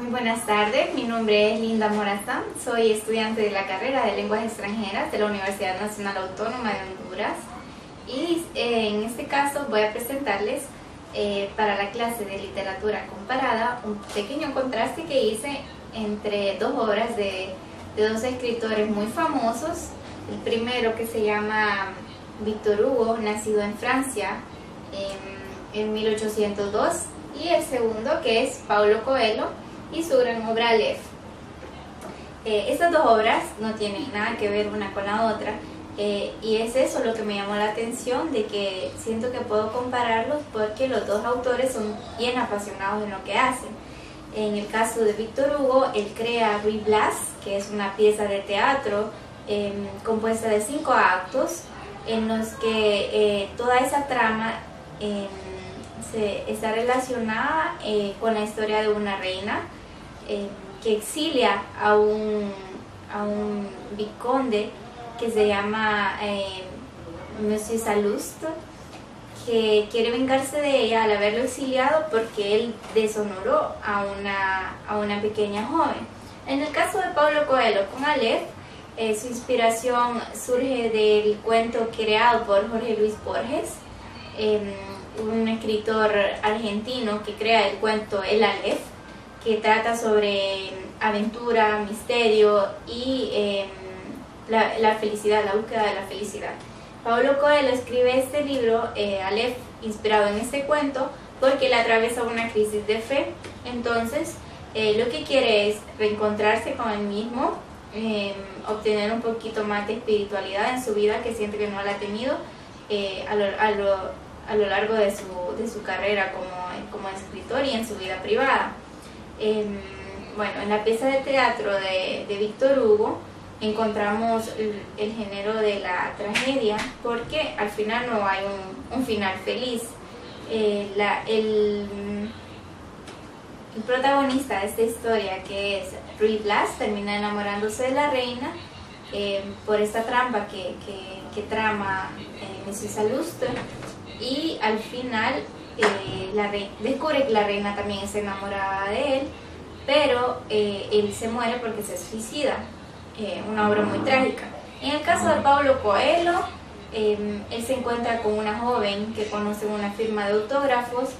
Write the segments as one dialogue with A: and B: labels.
A: Muy buenas tardes, mi nombre es Linda Morazán, soy estudiante de la carrera de Lenguas Extranjeras de la Universidad Nacional Autónoma de Honduras y en este caso voy a presentarles para la clase de literatura comparada un pequeño contraste que hice entre dos obras de dos escritores muy famosos. El primero, que se llama Víctor Hugo, nacido en Francia en 1802, y el segundo, que es Paulo Coelho y su gran obra Aleph. Estas dos obras no tienen nada que ver una con la otra, y es eso lo que me llamó la atención, de que siento que puedo compararlos porque los dos autores son bien apasionados en lo que hacen. En el caso de Víctor Hugo, él crea Ruy Blas, que es una pieza de teatro compuesta de 5 actos, en los que toda esa trama está relacionada con la historia de una reina que exilia a un vizconde que se llama Monsieur Salust, que quiere vengarse de ella al haberlo exiliado porque él deshonoró a una pequeña joven. En el caso de Paulo Coelho con Aleph, su inspiración surge del cuento creado por Jorge Luis Borges, un escritor argentino que crea el cuento El Aleph, que trata sobre aventura, misterio y la felicidad, la búsqueda de la felicidad. Paulo Coelho escribe este libro, Aleph, inspirado en este cuento, porque él atraviesa una crisis de fe. Entonces, lo que quiere es reencontrarse con él mismo, obtener un poquito más de espiritualidad en su vida, que siente que no la ha tenido a lo largo de su carrera como escritor y en su vida privada. Bueno, en la pieza de teatro de Víctor Hugo encontramos el género de la tragedia, porque al final no hay un final feliz. El protagonista de esta historia, que es Ruy Blas, termina enamorándose de la reina por esta trampa que trama Monsieur Salust, y al final descubre que la reina también está enamorada de él, pero él se muere porque se suicida. Una obra muy trágica. En el caso de Paulo Coelho, él se encuentra con una joven que conoce en una firma de autógrafos,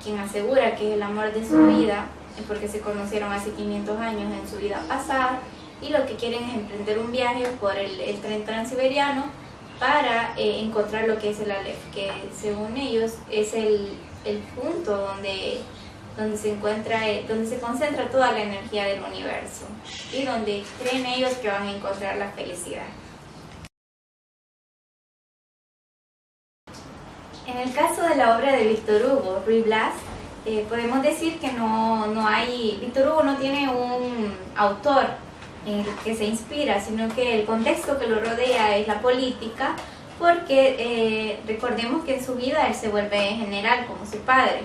A: quien asegura que es el amor de su vida, porque se conocieron hace 500 años en su vida pasada, y lo que quieren es emprender un viaje por el tren transiberiano para encontrar lo que es el Aleph, que según ellos es el punto donde se concentra toda la energía del universo y donde creen ellos que van a encontrar la felicidad. En el caso de la obra de Víctor Hugo, Ruy Blas, podemos decir que Víctor Hugo no tiene un autor en el que se inspira, sino que el contexto que lo rodea es la política, porque recordemos que en su vida él se vuelve general como su padre.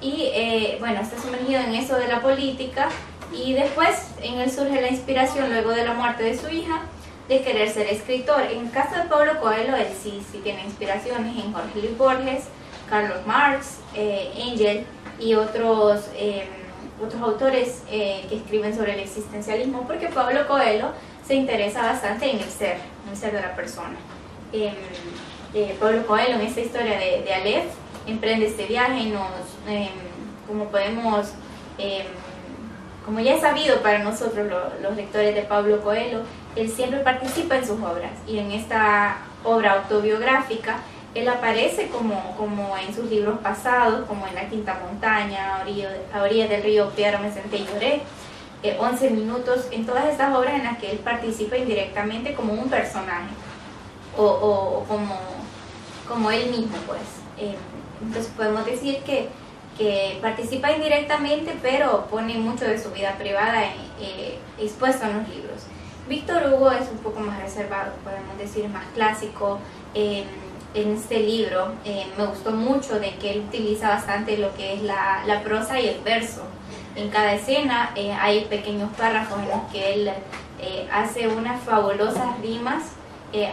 A: Y bueno, está sumergido en eso de la política, y después en él surge la inspiración, luego de la muerte de su hija, de querer ser escritor. En el caso de Paulo Coelho, él sí tiene inspiraciones en Jorge Luis Borges, Carlos Marx, Engel y otros autores que escriben sobre el existencialismo, porque Paulo Coelho se interesa bastante en el ser de la persona. Paulo Coelho, en esta historia de Aleph, emprende este viaje y como ya es sabido para nosotros los lectores de Paulo Coelho, él siempre participa en sus obras, y en esta obra autobiográfica él aparece como en sus libros pasados, como en La Quinta Montaña, a orillas del río Piedra me senté y lloré, 11 minutos, en todas estas obras en las que él participa indirectamente como un personaje o como él mismo, pues. Entonces podemos decir que participa indirectamente, pero pone mucho de su vida privada expuesto en los libros. Víctor Hugo es un poco más reservado, podemos decir, más clásico. En este libro me gustó mucho de que él utiliza bastante lo que es la prosa y el verso. En cada escena hay pequeños párrafos en los que él hace unas fabulosas rimas.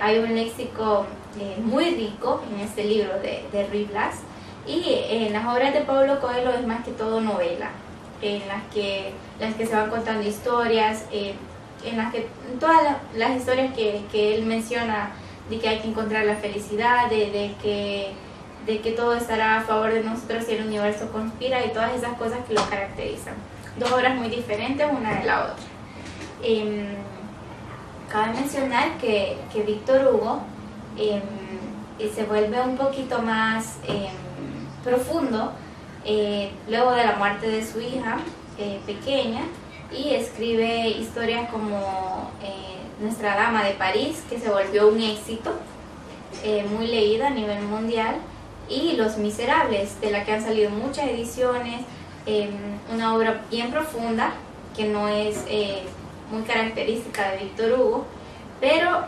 A: Hay un léxico muy rico en este libro de Ruy Blas, y en las obras de Paulo Coelho es más que todo novela. en las que se van contando historias, en las que todas las historias que él menciona, de que hay que encontrar la felicidad, de que todo estará a favor de nosotros si el universo conspira, y todas esas cosas que lo caracterizan. Dos obras muy diferentes una de la otra. Cabe mencionar que Víctor Hugo se vuelve un poquito más profundo luego de la muerte de su hija pequeña, y escribe historias como Nuestra Dama de París, que se volvió un éxito, muy leída a nivel mundial, y Los Miserables, de la que han salido muchas ediciones, una obra bien profunda que no es muy característica de Víctor Hugo, pero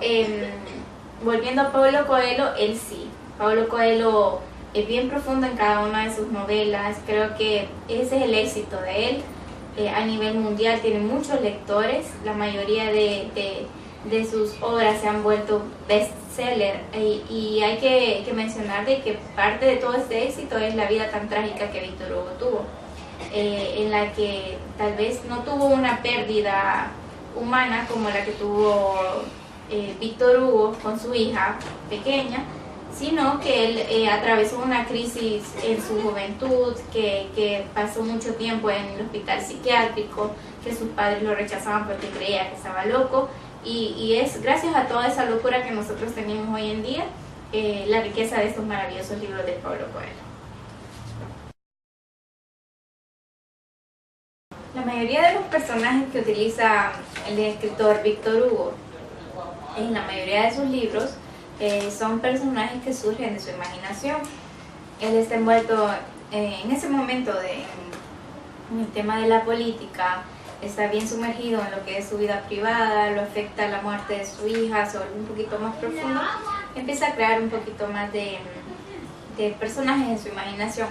A: volviendo a Paulo Coelho, él sí. Paulo Coelho es bien profundo en cada una de sus novelas, creo que ese es el éxito de él. A nivel mundial tiene muchos lectores, la mayoría de sus obras se han vuelto bestseller, y hay que mencionar de que parte de todo este éxito es la vida tan trágica que Víctor Hugo tuvo, en la que tal vez no tuvo una pérdida humana como la que tuvo Víctor Hugo con su hija pequeña, sino que él atravesó una crisis en su juventud, que pasó mucho tiempo en el hospital psiquiátrico, que sus padres lo rechazaban porque creía que estaba loco, y es gracias a toda esa locura que nosotros tenemos hoy en día la riqueza de estos maravillosos libros de Paulo Coelho. La mayoría de los personajes que utiliza el escritor Víctor Hugo en la mayoría de sus libros son personajes que surgen de su imaginación. Él está envuelto en ese momento en el tema de la política, está bien sumergido en lo que es su vida privada, lo afecta la muerte de su hija, se vuelve un poquito más profundo, empieza a crear un poquito más de personajes en su imaginación.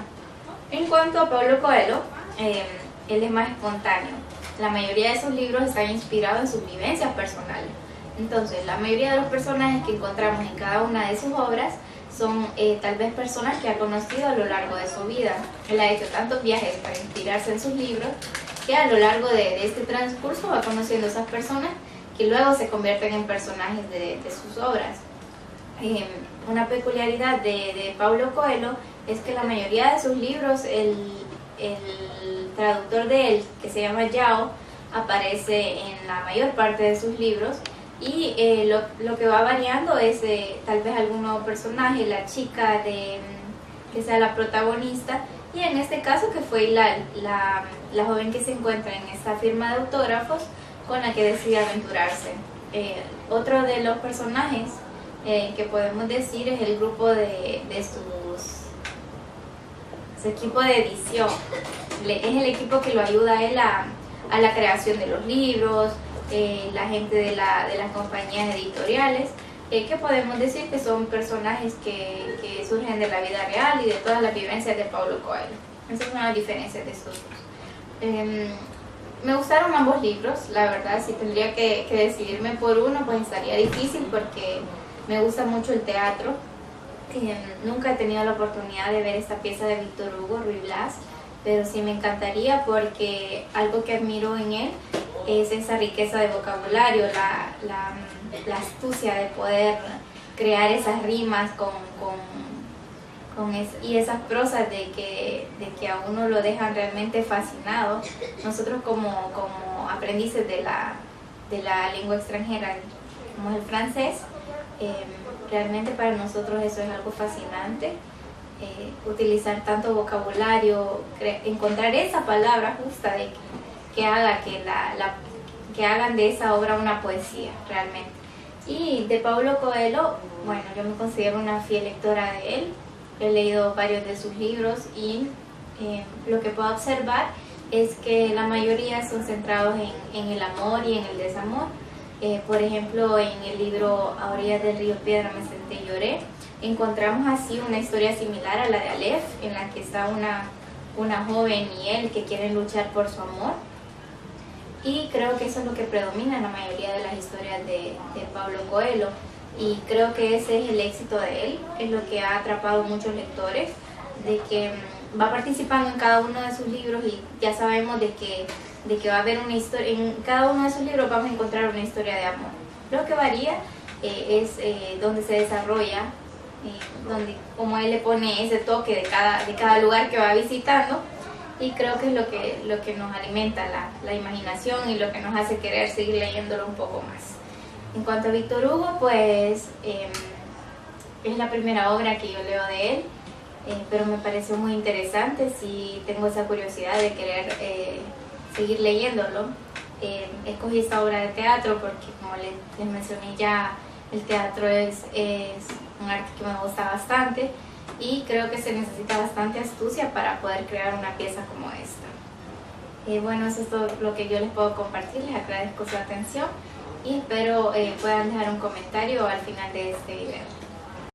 A: En cuanto a Paulo Coelho, él es más espontáneo. La mayoría de sus libros están inspirados en sus vivencias personales. Entonces, la mayoría de los personajes que encontramos en cada una de sus obras son tal vez personas que ha conocido a lo largo de su vida. Él ha hecho tantos viajes para inspirarse en sus libros que a lo largo de este transcurso va conociendo a esas personas que luego se convierten en personajes de sus obras. Una peculiaridad de Paulo Coelho es que la mayoría de sus libros, el traductor de él, que se llama Yao, aparece en la mayor parte de sus libros, y lo que va variando es tal vez algún nuevo personaje, la chica que sea la protagonista, y en este caso que fue la joven que se encuentra en esta firma de autógrafos con la que decide aventurarse. Otro de los personajes que podemos decir es el grupo de su equipo de edición. Es el equipo que lo ayuda a él a la creación de los libros, la gente de las compañías editoriales, que podemos decir que son personajes que surgen de la vida real y de todas las vivencias de Paulo Coelho. Esas son las diferencias de estos dos. Me gustaron ambos libros, la verdad. Si tendría que decidirme por uno, pues estaría difícil porque me gusta mucho el teatro. Nunca he tenido la oportunidad de ver esta pieza de Víctor Hugo, Ruy Blas, pero sí me encantaría, porque algo que admiro en él es esa riqueza de vocabulario, la astucia de poder crear esas rimas y esas prosas de que a uno lo dejan realmente fascinado. Nosotros como aprendices de la lengua extranjera, como es el francés, realmente para nosotros eso es algo fascinante. Utilizar tanto vocabulario, encontrar esa palabra justa que haga que hagan de esa obra una poesía realmente. Y de Paulo Coelho, bueno, yo me considero una fiel lectora de él. He leído varios de sus libros y lo que puedo observar es que la mayoría son centrados en el amor y en el desamor. Por ejemplo, en el libro A orillas del río Piedra me senté y lloré, encontramos así una historia similar a la de Aleph, en la que está una joven y él que quieren luchar por su amor. Y creo que eso es lo que predomina en la mayoría de las historias de Paulo Coelho. Y creo que ese es el éxito de él, es lo que ha atrapado a muchos lectores, de que va participando en cada uno de sus libros y ya sabemos de que va a haber una historia, en cada uno de sus libros vamos a encontrar una historia de amor. Lo que varía es donde se desarrolla, donde como él le pone ese toque de cada lugar que va visitando, y creo que es lo que nos alimenta la imaginación y lo que nos hace querer seguir leyéndolo un poco más. En cuanto a Víctor Hugo, pues es la primera obra que yo leo de él, pero me pareció muy interesante. Sí tengo esa curiosidad de querer seguir leyéndolo. Escogí esta obra de teatro porque, como les mencioné ya, el teatro es un arte que me gusta bastante y creo que se necesita bastante astucia para poder crear una pieza como esta. Bueno, eso es todo lo que yo les puedo compartir. Les agradezco su atención y espero puedan dejar un comentario al final de este video.